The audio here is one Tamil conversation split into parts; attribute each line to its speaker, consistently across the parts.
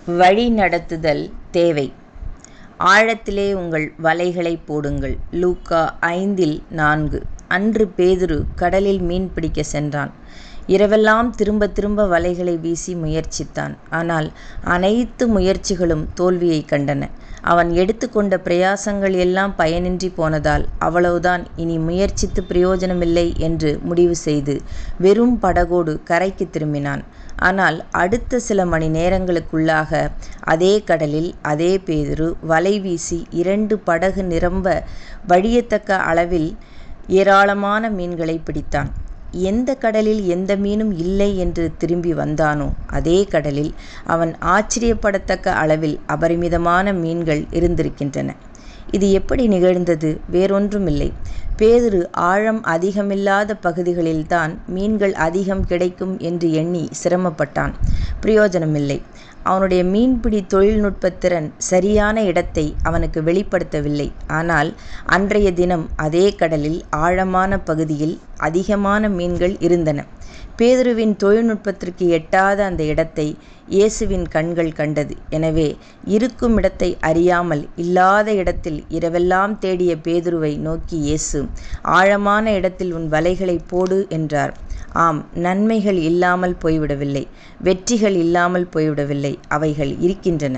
Speaker 1: வழி நடத்துதல் தேவை. ஆழத்திலே உங்கள் வலைகளை போடுங்கள். லூக்கா 5:4. அன்று பேதுரு கடலில் மீன் பிடிக்க சென்றான். இரவெல்லாம் திரும்ப திரும்ப வலைகளை வீசி முயற்சித்தான். ஆனால் அனைத்து முயற்சிகளும் தோல்வியை கண்டன. அவன் எடுத்துக்கொண்ட பிரயாசங்கள் எல்லாம் பயனின்றி போனதால் அவ்வளவுதான், இனி முயற்சித்து பிரயோஜனமில்லை என்று முடிவு செய்து வெறும் படகோடு கரைக்கு திரும்பினான். ஆனால் அடுத்த சில மணி நேரங்களுக்குள்ளாக அதே கடலில் அதே பேதுரு வலை வீசி 2 படகு நிரம்ப வழியத்தக்க அளவில் ஏராளமான மீன்களை பிடித்தான். எந்த கடலில் எந்த மீனும் இல்லை என்று திரும்பி வந்தானோ அதே கடலில் அவன் ஆச்சரியப்படத்தக்க அளவில் அபரிமிதமான மீன்கள் இருந்திருக்கின்றன. இது எப்படி நிகழ்ந்தது? வேறொன்றுமில்லை. பேதுரு ஆழம் அதிகமில்லாத பகுதிகளில்தான் மீன்கள் அதிகம் கிடைக்கும் என்று எண்ணி சிரமப்பட்டான். பிரயோஜனமில்லை. அவனுடைய மீன்பிடி தொழில்நுட்பத்திறன் சரியான இடத்தை அவனுக்கு வெளிப்படுத்தவில்லை. ஆனால் அன்றைய தினம் அதே கடலில் ஆழமான பகுதியில் அதிகமான மீன்கள் இருந்தன. பேதுருவின் தொழில்நுட்பத்திற்கு எட்டாத அந்த இடத்தை இயேசுவின் கண்கள் கண்டது. எனவே இருக்கும் இடத்தை அறியாமல் இல்லாத இடத்தில் இரவெல்லாம் தேடிய பேதுருவை நோக்கி இயேசு, ஆழமான இடத்தில் உன் வலைகளை போடு என்றார். ஆம், நன்மைகள் இல்லாமல் போய்விடவில்லை, வெற்றிகள் இல்லாமல் போய்விடவில்லை. அவைகள் இருக்கின்றன.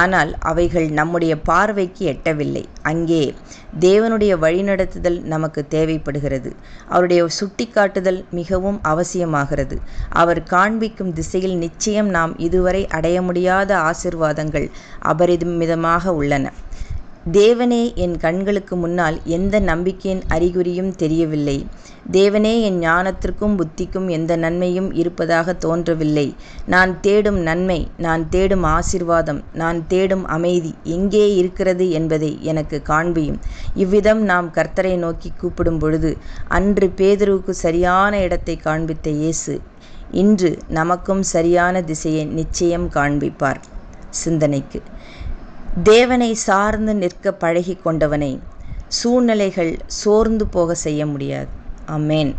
Speaker 1: ஆனால் அவைகள் நம்முடைய பார்வைக்கு எட்டவில்லை. அங்கே தேவனுடைய வழிநடத்துதல் நமக்கு தேவைப்படுகிறது. அவருடைய சுட்டிக்காட்டுதல் மிகவும் அவசியமாகிறது. அவர் காண்பிக்கும் திசையில் நிச்சயம் நாம் இதுவரை அடைய முடியாத ஆசீர்வாதங்கள் அபரிமிதமாக உள்ளன. தேவனே, என் கண்களுக்கு முன்னால் எந்த நம்பிக்கையின் அறிகுறியும் தெரியவில்லை. தேவனே, என் ஞானத்திற்கும் புத்திக்கும் எந்த நன்மையும் இருப்பதாக தோன்றவில்லை. நான் தேடும் நன்மை, நான் தேடும் ஆசீர்வாதம், நான் தேடும் அமைதி எங்கே இருக்கிறது என்பதை எனக்கு காண்பியும். இவ்விதம் நாம் கர்த்தரை நோக்கி கூப்பிடும் பொழுது அன்று பேதுருவுக்கு சரியான இடத்தை காண்பித்த இயேசு இன்று நமக்கும் சரியான திசையை நிச்சயம் காண்பிப்பார். சிந்தனைக்கு: தேவனை சார்ந்து நிற்க பழகி கொண்டவனை சூழ்நிலைகள் சோர்ந்து போக செய்ய முடியாது. ஆமென்.